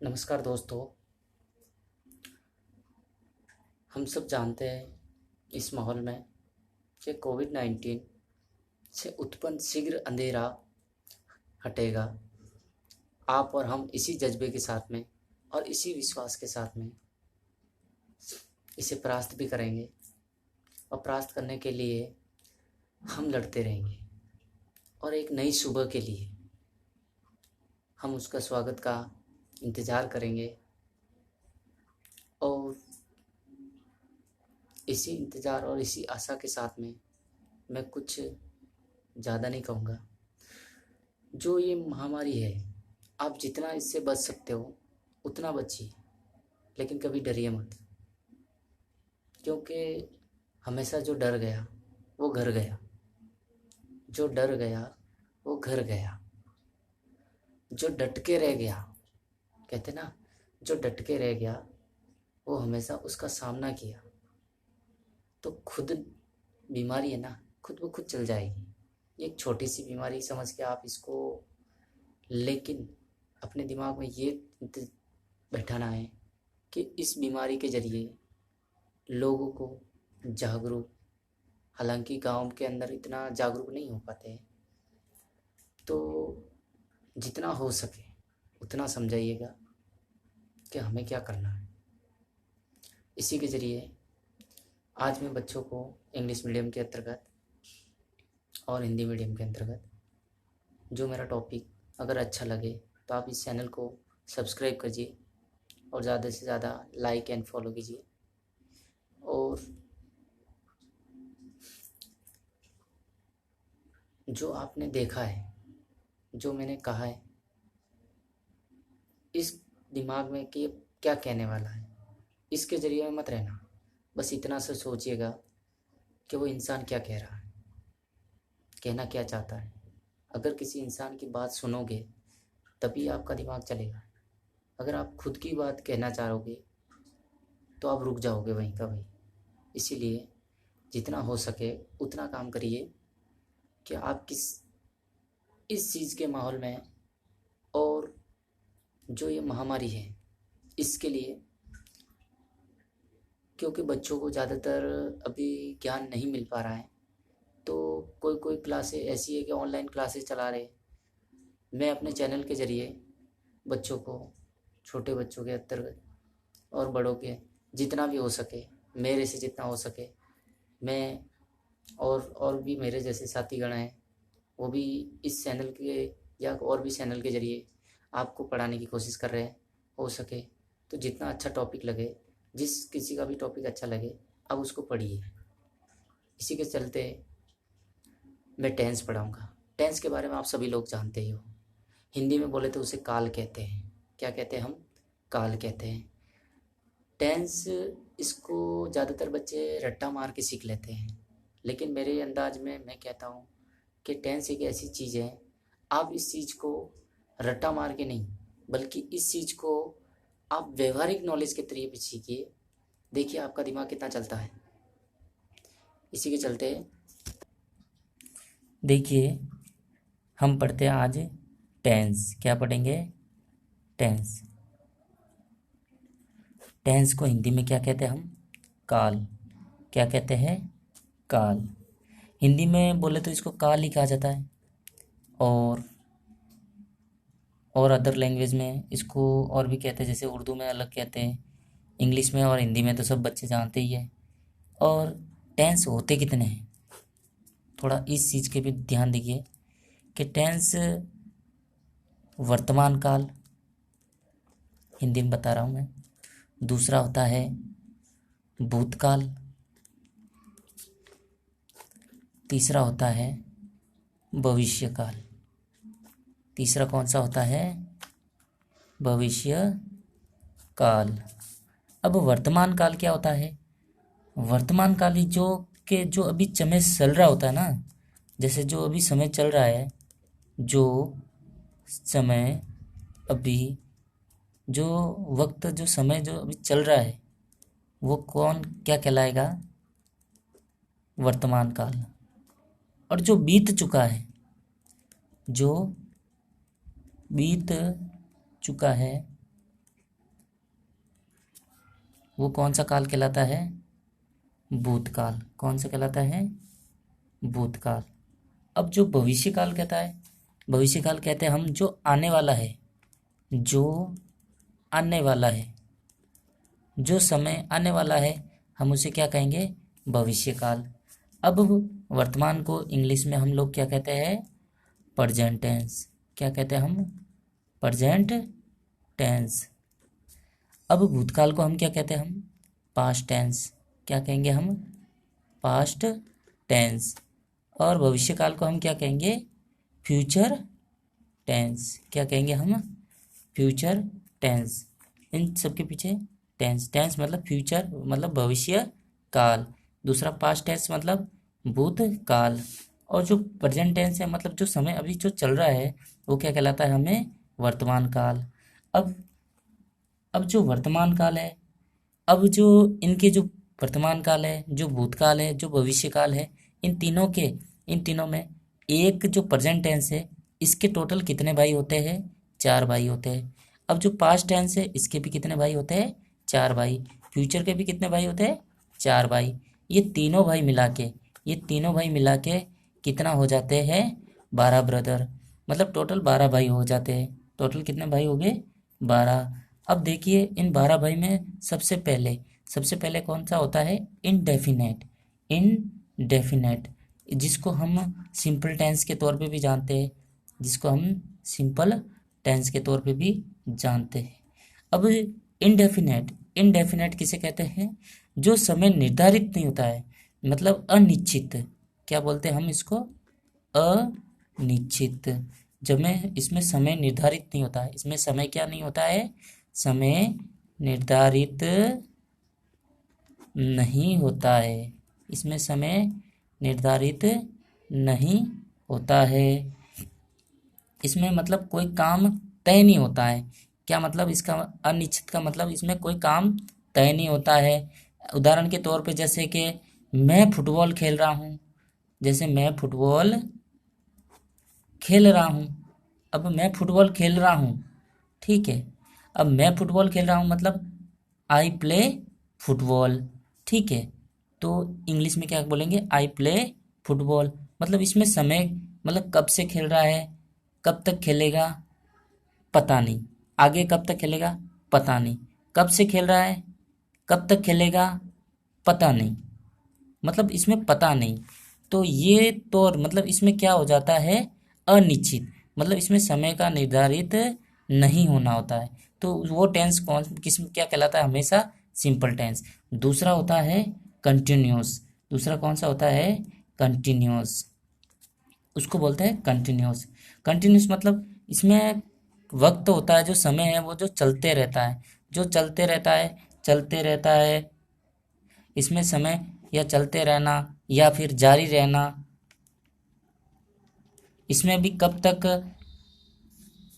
नमस्कार दोस्तों। हम सब जानते हैं इस माहौल में कि कोविड-19 से उत्पन्न शीघ्र अंधेरा हटेगा। आप और हम इसी जज्बे के साथ में और इसी विश्वास के साथ में इसे परास्त भी करेंगे और परास्त करने के लिए हम लड़ते रहेंगे और एक नई सुबह के लिए हम उसका स्वागत का इंतज़ार करेंगे। और इसी इंतज़ार और इसी आशा के साथ में मैं कुछ ज़्यादा नहीं कहूँगा। जो ये महामारी है, आप जितना इससे बच सकते हो उतना बचिए, लेकिन कभी डरिए मत, क्योंकि हमेशा जो डर गया वो घर गया। जो डर गया वो घर गया। जो डट के रह गया, कहते ना, जो डट के रह गया वो हमेशा उसका सामना किया। तो खुद बीमारी है ना, खुद ब खुद चल जाएगी। ये एक छोटी सी बीमारी समझ के आप इसको, लेकिन अपने दिमाग में ये बैठाना है कि इस बीमारी के ज़रिए लोगों को जागरूक, हालांकि गांव के अंदर इतना जागरूक नहीं हो पाते हैं, तो जितना हो सके उतना समझाइएगा कि हमें क्या करना है। इसी के ज़रिए आज मैं बच्चों को इंग्लिश मीडियम के अंतर्गत और हिंदी मीडियम के अंतर्गत जो मेरा टॉपिक अगर अच्छा लगे तो आप इस चैनल को सब्सक्राइब कीजिए और ज़्यादा से ज़्यादा लाइक एंड फॉलो कीजिए। और जो आपने देखा है, जो मैंने कहा है, इस दिमाग में कि क्या कहने वाला है, इसके ज़रिए में मत रहना। बस इतना सा सोचिएगा कि वो इंसान क्या कह रहा है, कहना क्या चाहता है। अगर किसी इंसान की बात सुनोगे तभी आपका दिमाग चलेगा। अगर आप खुद की बात कहना चाहोगे तो आप रुक जाओगे वहीं का वहीं। इसीलिए जितना हो सके उतना काम करिए कि आप इस चीज़ के माहौल में, और जो ये महामारी है इसके लिए, क्योंकि बच्चों को ज़्यादातर अभी ज्ञान नहीं मिल पा रहा है, तो कोई कोई क्लासें ऐसी है कि ऑनलाइन क्लासेस चला रहे। मैं अपने चैनल के ज़रिए बच्चों को, छोटे बच्चों के अंतर्गत और बड़ों के, जितना भी हो सके, मेरे से जितना हो सके, मैं और भी मेरे जैसे साथीगण हैं, वो भी इस चैनल के या और भी चैनल के ज़रिए आपको पढ़ाने की कोशिश कर रहे हैं। हो सके तो जितना अच्छा टॉपिक लगे, जिस किसी का भी टॉपिक अच्छा लगे, आप उसको पढ़िए। इसी के चलते मैं टेंस पढ़ाऊँगा। टेंस के बारे में आप सभी लोग जानते ही हो। हिंदी में बोले तो उसे काल कहते हैं। क्या कहते हैं हम? काल कहते हैं। टेंस, इसको ज़्यादातर बच्चे रट्टा मार के सीख लेते हैं, लेकिन मेरे अंदाज में मैं कहता हूँ कि टेंस एक ऐसी चीज़ है, आप इस चीज़ को रट्टा मार के नहीं, बल्कि इस चीज़ को आप व्यवहारिक नॉलेज के तरीके पे सीखिए। देखिए आपका दिमाग कितना चलता है। इसी के चलते देखिए हम पढ़ते हैं आज टेंस। क्या पढ़ेंगे? टेंस। टेंस को हिंदी में क्या कहते हैं हम? काल। क्या कहते हैं? काल। हिंदी में बोले तो इसको काल ही कहा जाता है, और अदर लैंग्वेज में इसको और भी कहते हैं, जैसे उर्दू में अलग कहते हैं, इंग्लिश में और हिंदी में तो सब बच्चे जानते ही हैं। और टेंस होते कितने हैं, थोड़ा इस चीज़ के भी ध्यान दीजिए कि टेंस वर्तमान काल हिंदी में बता रहा हूँ मैं। दूसरा होता है भूतकाल। तीसरा होता है भविष्यकाल। तीसरा कौन सा होता है? भविष्य काल। अब वर्तमान काल क्या होता है? वर्तमान काल ही जो अभी समय चल रहा होता है ना, जैसे जो अभी समय चल रहा है, जो समय अभी, जो वक्त, जो समय जो अभी चल रहा है, वो कौन क्या कहलाएगा? वर्तमान काल। और जो बीत चुका है, जो बीत चुका है वो कौन सा काल कहलाता है? भूतकाल। कौन सा कहलाता है? भूतकाल। अब जो भविष्य काल कहता है, भविष्य काल कहते हैं हम जो आने वाला है, जो आने वाला है, जो समय आने वाला है, हम उसे क्या कहेंगे? भविष्य काल। अब वर्तमान को इंग्लिश में हम लोग क्या कहते हैं? Present tense. क्या कहते हैं हम? Present tense. अब भूतकाल को हम क्या कहते हैं? हम पास्ट टेंस। क्या कहेंगे हम? Past tense. और भविष्य काल को हम क्या कहेंगे? Future tense. क्या कहेंगे हम? Future tense. इन सब के पीछे टेंस, टेंस मतलब फ्यूचर मतलब भविष्य काल, दूसरा पास्ट टेंस मतलब भूतकाल, और जो प्रेजेंट टेंस है मतलब जो समय अभी जो चल रहा है वो क्या कहलाता है? हमें वर्तमान काल। अब जो वर्तमान काल है, अब जो इनके जो वर्तमान काल है, जो भूतकाल है, जो भविष्य काल है, इन तीनों में एक जो प्रेजेंट टेंस है इसके टोटल कितने भाई होते हैं? 4 भाई होते हैं। अब जो पास्ट टेंस है इसके भी कितने भाई होते हैं? 4 भाई। फ्यूचर के भी कितने भाई होते हैं? 4 भाई। ये तीनों भाई मिला के कितना हो जाते हैं? 12 ब्रदर। मतलब टोटल 12 भाई हो जाते हैं। टोटल कितने भाई हो गए? 12। अब देखिए इन 12 भाई में सबसे पहले कौन सा होता है? इनडेफिनेट। इनडेफिनेट जिसको हम सिंपल टेंस के तौर पे भी जानते हैं, जिसको हम सिंपल टेंस के तौर पे भी जानते हैं। अब इनडेफिनेट किसे कहते हैं? जो समय निर्धारित नहीं होता है, मतलब अनिश्चित। क्या बोलते हैं हम इसको? अनिश्चित। जब में इसमें समय निर्धारित नहीं होता है, इसमें समय क्या नहीं होता है? समय निर्धारित नहीं होता है, इसमें समय निर्धारित नहीं होता है। इसमें मतलब कोई काम तय नहीं होता है। क्या मतलब इसका? अनिश्चित का मतलब इसमें कोई काम तय नहीं होता है। उदाहरण के तौर पे जैसे कि मैं फुटबॉल खेल रहा हूँ, जैसे मैं फुटबॉल खेल रहा हूँ। अब मैं फुटबॉल खेल रहा हूँ, ठीक है। अब मैं फुटबॉल खेल रहा हूँ मतलब आई प्ले फुटबॉल, ठीक है। तो इंग्लिश में क्या बोलेंगे? I play football. मतलब इसमें समय मतलब कब से खेल रहा है, कब तक खेलेगा पता नहीं, आगे कब तक खेलेगा पता नहीं, कब से खेल रहा है कब तक खेलेगा पता नहीं, मतलब इसमें पता नहीं। तो ये तो मतलब इसमें क्या हो जाता है? अनिश्चित। मतलब इसमें समय का निर्धारित नहीं होना होता है। तो वो टेंस कौन किस क्या कहलाता है? हमेशा सिंपल टेंस। दूसरा होता है कंटिन्यूस। दूसरा कौन सा होता है? कंटिन्यूस। उसको बोलते हैं कंटिन्यूस। कंटिन्यूस मतलब इसमें वक्त होता है, जो समय है वो जो चलते रहता है, जो चलते रहता है। इसमें समय या चलते रहना या फिर जारी रहना, इसमें भी कब तक,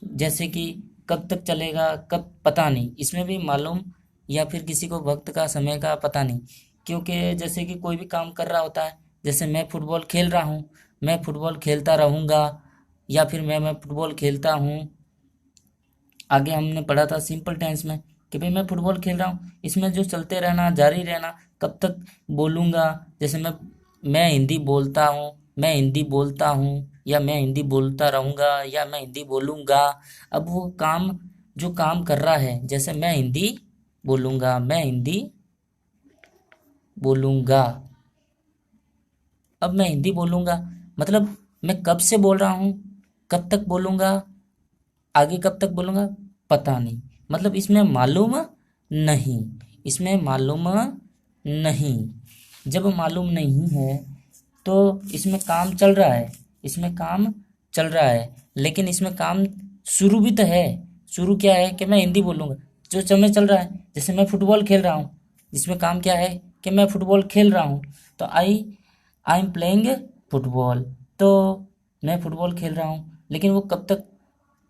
जैसे कि कब तक चलेगा कब पता नहीं, इसमें भी मालूम या फिर किसी को वक्त का समय का पता नहीं। क्योंकि जैसे कि कोई भी काम कर रहा होता है, जैसे मैं फुटबॉल खेल रहा हूँ, मैं फुटबॉल खेलता रहूँगा, या फिर मैं फुटबॉल खेलता हूँ। आगे हमने पढ़ा था सिंपल टेंस में कि भाई मैं फुटबॉल खेल रहा हूँ, इसमें जो चलते रहना जारी रहना, कब तक बोलूँगा। जैसे मैं हिंदी बोलता हूँ, मैं हिंदी बोलता हूँ, या मैं हिंदी बोलता रहूँगा, या मैं हिंदी बोलूँगा। अब वो काम जो काम कर रहा है, जैसे मैं हिंदी बोलूँगा, मैं हिंदी बोलूँगा। अब मैं हिंदी बोलूँगा मतलब मैं कब से बोल रहा हूँ, कब तक बोलूँगा, आगे कब तक बोलूँगा पता नहीं। मतलब इसमें मालूम नहीं, इसमें मालूम नहीं। जब मालूम नहीं है तो इसमें काम चल रहा है, इसमें काम चल रहा है, लेकिन इसमें काम शुरू भी तो है। शुरू क्या है? कि मैं हिंदी बोलूँगा। जो समय चल रहा है, जैसे मैं फुटबॉल खेल रहा हूँ, इसमें काम क्या है? कि मैं फुटबॉल खेल रहा हूँ। तो आई एम प्लेइंग फुटबॉल। तो मैं फुटबॉल खेल रहा हूँ, लेकिन वो कब तक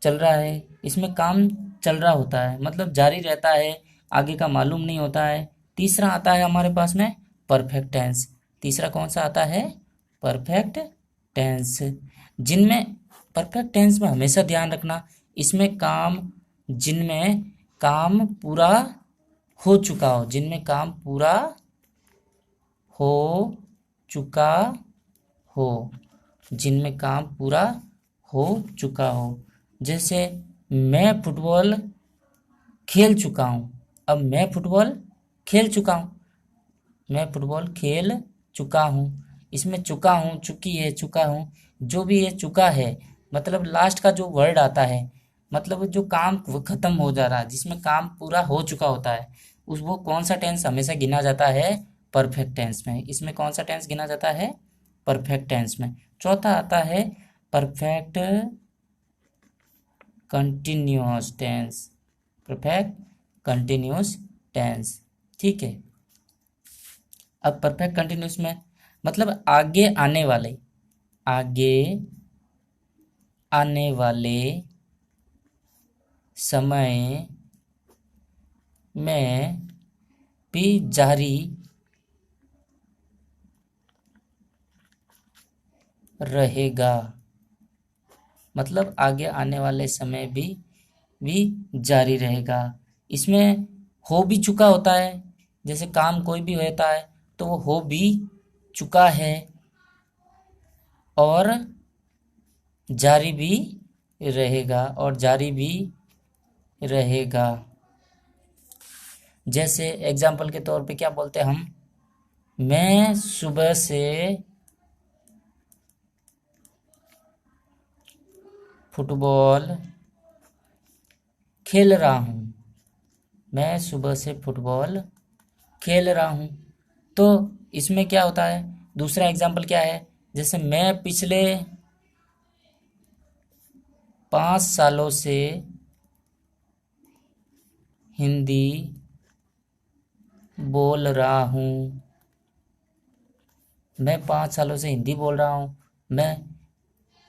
चल रहा है? इसमें काम चल रहा होता है, मतलब जारी रहता है, आगे का मालूम नहीं होता है। तीसरा आता है हमारे पास में परफेक्ट टेंस। तीसरा कौन सा आता है? Perfect tense. जिनमें परफेक्ट टेंस में हमेशा ध्यान रखना, इसमें काम जिनमें काम पूरा हो चुका हो, जिनमें काम पूरा हो चुका हो, जिनमें काम पूरा हो चुका हो। जैसे मैं फुटबॉल खेल चुका हूँ। अब मैं फुटबॉल खेल चुका हूँ, मैं फुटबॉल खेल चुका हूँ। इसमें चुका हूँ, चुकी है, चुका हूँ, जो भी ये चुका है मतलब लास्ट का जो वर्ड आता है, मतलब जो काम खत्म हो जा रहा है, जिसमें काम पूरा हो चुका होता है, उस वो कौन सा टेंस हमेशा गिना जाता है? परफेक्ट टेंस में। इसमें कौन सा टेंस गिना जाता है? परफेक्ट टेंस में। चौथा आता है perfect continuous tense, perfect continuous tense. ठीक है। अब परफेक्ट कंटिन्यूअस में मतलब आगे आने वाले, आगे आने वाले समय में भी जारी रहेगा। मतलब आगे आने वाले समय भी जारी रहेगा। इसमें हो भी चुका होता है, जैसे काम कोई भी होता है तो वो हो भी चुका है और जारी भी रहेगा, और जारी भी रहेगा। जैसे एग्जाम्पल के तौर पे क्या बोलते हैं हम? मैं सुबह से फुटबॉल खेल रहा हूँ, मैं सुबह से फुटबॉल खेल रहा हूँ। तो इसमें क्या होता है? दूसरा एग्जाम्पल क्या है? जैसे मैं पिछले 5 सालों से हिंदी बोल रहा हूँ, मैं 5 सालों से हिंदी बोल रहा हूँ, मैं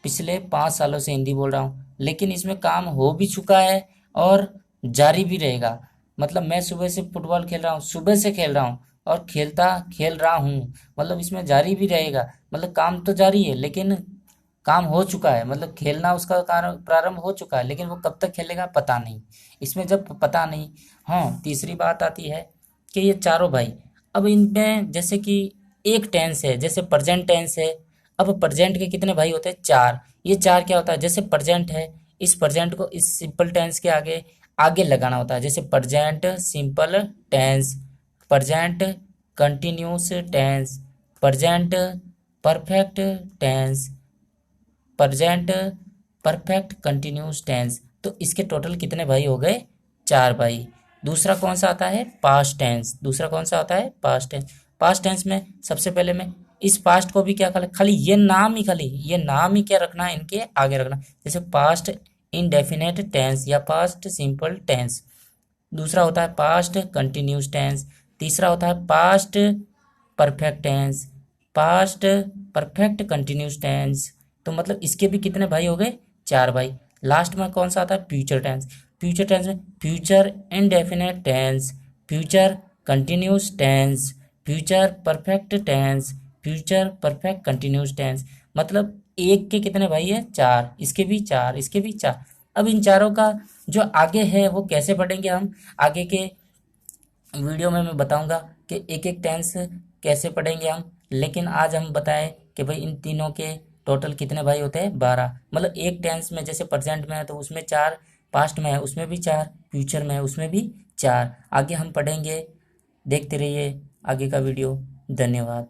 पिछले 5 सालों से हिंदी बोल रहा हूँ। लेकिन इसमें काम हो भी चुका है और जारी भी रहेगा। मतलब मैं सुबह से फुटबॉल खेल रहा हूँ, सुबह से खेल रहा हूँ, और खेल रहा हूँ, मतलब इसमें जारी भी रहेगा। मतलब काम तो जारी है लेकिन काम हो चुका है, मतलब खेलना उसका कारण प्रारंभ हो चुका है, लेकिन वो कब तक खेलेगा पता नहीं। इसमें जब पता नहीं। हाँ, तीसरी बात आती है कि ये चारों भाई, अब इनमें जैसे कि एक टेंस है, जैसे प्रेजेंट टेंस है। अब प्रेजेंट के कितने भाई होते हैं? चार। ये चार क्या होता है? जैसे प्रेजेंट है, इस प्रेजेंट को इस सिंपल टेंस के आगे आगे लगाना होता है। जैसे present simple tense, present continuous tense, present perfect tense, present perfect continuous tense. तो इसके टोटल कितने भाई हो गए? चार भाई। दूसरा कौन सा आता है? Past tense. दूसरा कौन सा आता है? Past tense. पास्ट टेंस में सबसे पहले में इस पास्ट को भी क्या खाली ये नाम ही, खाली ये नाम ही क्या रखना है? इनके आगे रखना। जैसे पास्ट इनडेफिनेट टेंस या पास्ट सिंपल टेंस। दूसरा होता है पास्ट कंटिन्यूस टेंस। तीसरा होता है past perfect tense, past perfect continuous tense. तो मतलब इसके भी कितने भाई हो गए? चार भाई। लास्ट में कौन सा आता है? Future tense. फ्यूचर टेंस में future indefinite tense, future continuous tense, future perfect tense, future perfect continuous tense. मतलब एक के कितने भाई है? चार। इसके भी चार, इसके भी चार। अब इन चारों का जो आगे है वो कैसे पढ़ेंगे हम? आगे के वीडियो में मैं बताऊंगा कि एक एक टेंस कैसे पढ़ेंगे हम। लेकिन आज हम बताएं कि भाई इन तीनों के टोटल कितने भाई होते हैं? 12। मतलब एक टेंस में जैसे प्रेजेंट में है तो उसमें चार, पास्ट में है उसमें भी चार, फ्यूचर में है उसमें भी चार। आगे हम पढ़ेंगे, देखते रहिए आगे का वीडियो। धन्यवाद।